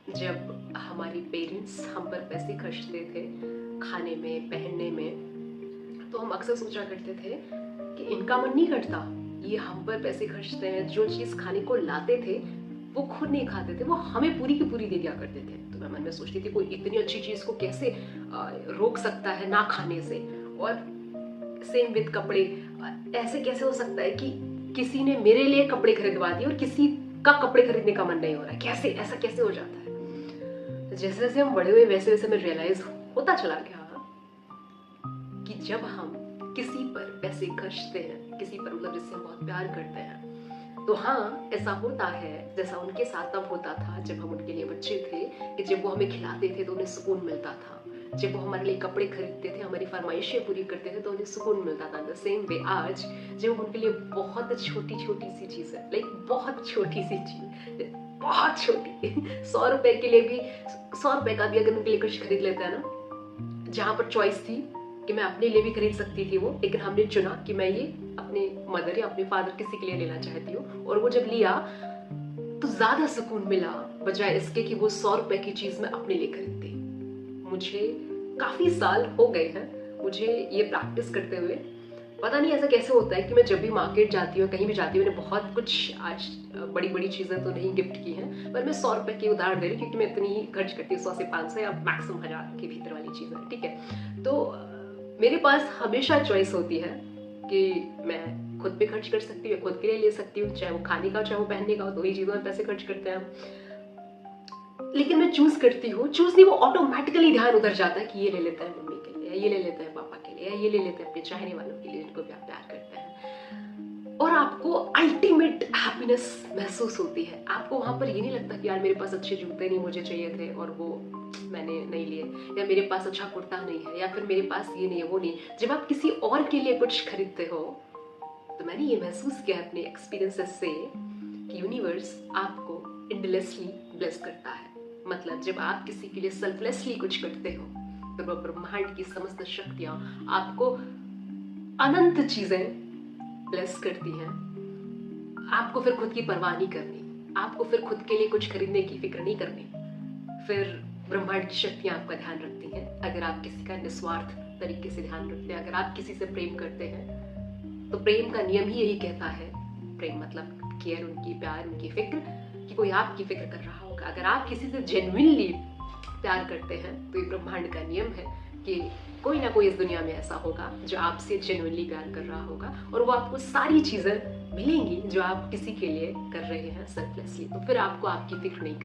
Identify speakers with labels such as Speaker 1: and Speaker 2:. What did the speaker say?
Speaker 1: जब हमारे पेरेंट्स हम पर पैसे खर्चते थे खाने में, पहनने में, तो हम अक्सर सोचा करते थे कि इनका मन नहीं करता, ये हम पर पैसे खर्चते हैं, जो चीज़ खाने को लाते थे वो खुद नहीं खाते थे, वो हमें पूरी की पूरी दे दिया करते थे। तो मैं मन में सोचती थी कोई इतनी अच्छी चीज़ को कैसे रोक सकता है ना खाने से। और सेम विद कपड़े, ऐसे कैसे हो सकता है कि किसी ने मेरे लिए कपड़े खरीदवा दिए और किसी का कपड़े खरीदने का मन नहीं हो रहा है, कैसे ऐसा कैसे हो जाता है। जैसे जैसे हम बड़े हुए वैसे वैसे हमें रियलाइज होता चला गया कि जब हम किसी पर पैसे खर्चते हैं, किसी पर मतलब जिससे हम बहुत प्यार करते हैं, तो हाँ ऐसा होता है जैसा उनके साथ तब होता था जब हम उनके लिए बच्चे थे, कि जब वो हमें खिलाते थे तो उन्हें सुकून मिलता था, जब वो हमारे लिए कपड़े खरीदते थे, हमारी फरमाइशें पूरी करते थे तो उन्हें सुकून मिलता था। द सेम वे आज जब उनके लिए बहुत छोटी छोटी सी चीज़ है, लाइक बहुत छोटी सी चीज़, बहुत छोटी 100 रुपए के लिए भी, 100 रुपए का भी अगर उनके लिए कुछ खरीद लेता है ना, जहाँ पर चॉइस थी कि मैं अपने लिए भी खरीद सकती थी वो, लेकिन हमने चुना कि मैं ये अपने मदर या अपने फादर किसी के लिए लेना चाहती हूँ, और वो जब लिया तो ज्यादा सुकून मिला बजाय इसके कि वो 100 रुपए की चीज मैं अपने लिए खरीदती। मुझे काफी साल हो गए हैं मुझे ये प्रैक्टिस करते हुए। पता नहीं ऐसा कैसे होता है कि मैं जब भी मार्केट जाती हूँ, कहीं भी जाती हूँ, मैंने बहुत कुछ आज बड़ी बड़ी चीज़ें तो नहीं गिफ्ट की हैं, पर मैं 100 रुपए की उधार दे रही हूँ क्योंकि मैं इतनी ही खर्च करती हूँ, 100 से 500 या मैक्सिमम 1000 के भीतर वाली चीज़ें, ठीक है। तो मेरे पास हमेशा चॉइस होती है कि मैं खुद पे खर्च कर सकती हूँ, खुद के लिए ले सकती हूँ, चाहे वो खाने का चाहे वो पहनने का, दो ही चीज़ों में पैसे खर्च करते हैं। लेकिन मैं चूज करती हूँ, चूज नहीं, वो ऑटोमेटिकली ध्यान उधर जाता है कि ये ले लेता है मम्मी के लिए, ये ले लेता है पापा के लिए, ये ले लेते हैं अपने चाहने वालों के लिए जिनको भी आप प्यार करते हैं। और आपको अल्टीमेट हैप्पीनेस महसूस होती है। आपको वहां पर ये नहीं लगता कि यार मेरे पास अच्छे जूते नहीं मुझे चाहिए थे और वो मैंने नहीं लिए, या मेरे पास अच्छा कुर्ता नहीं है, या फिर मेरे पास ये नहीं है वो नहीं। जब आप किसी और के लिए कुछ खरीदते हो तो मैंने ये महसूस किया अपने एक्सपीरियंसेस से कि यूनिवर्स आपको एंडलेसली ब्लेस करता है। मतलब जब आप किसी के लिए सेल्फलेसली कुछ करते हो तो वह ब्रह्मांड की समस्त शक्तियां आपको अनंत चीजें ब्लेस करती हैं। आपको फिर खुद की परवाह नहीं करनी, आपको फिर खुद के लिए कुछ खरीदने की फिक्र नहीं करनी, फिर ब्रह्मांड की शक्तियां आपका ध्यान रखती हैं। अगर आप किसी का निस्वार्थ तरीके से ध्यान रखते हैं, अगर आप किसी से प्रेम करते हैं, तो प्रेम का नियम ही यही कहता है, प्रेम मतलब केयर, उनकी प्यार, उनकी फिक्र, कि कोई आपकी फिक्र कर रहा होगा। अगर आप किसी से जेन्युइनली प्यार करते हैं तो ये ब्रह्मांड का नियम है कि कोई ना कोई इस दुनिया में ऐसा होगा जो आपसे जेन्युइनली प्यार कर रहा होगा, और वो आपको सारी चीजें मिलेंगी जो आप किसी के लिए कर रहे हैं सेल्फलेसली। तो फिर आपको आपकी फिक्र नहीं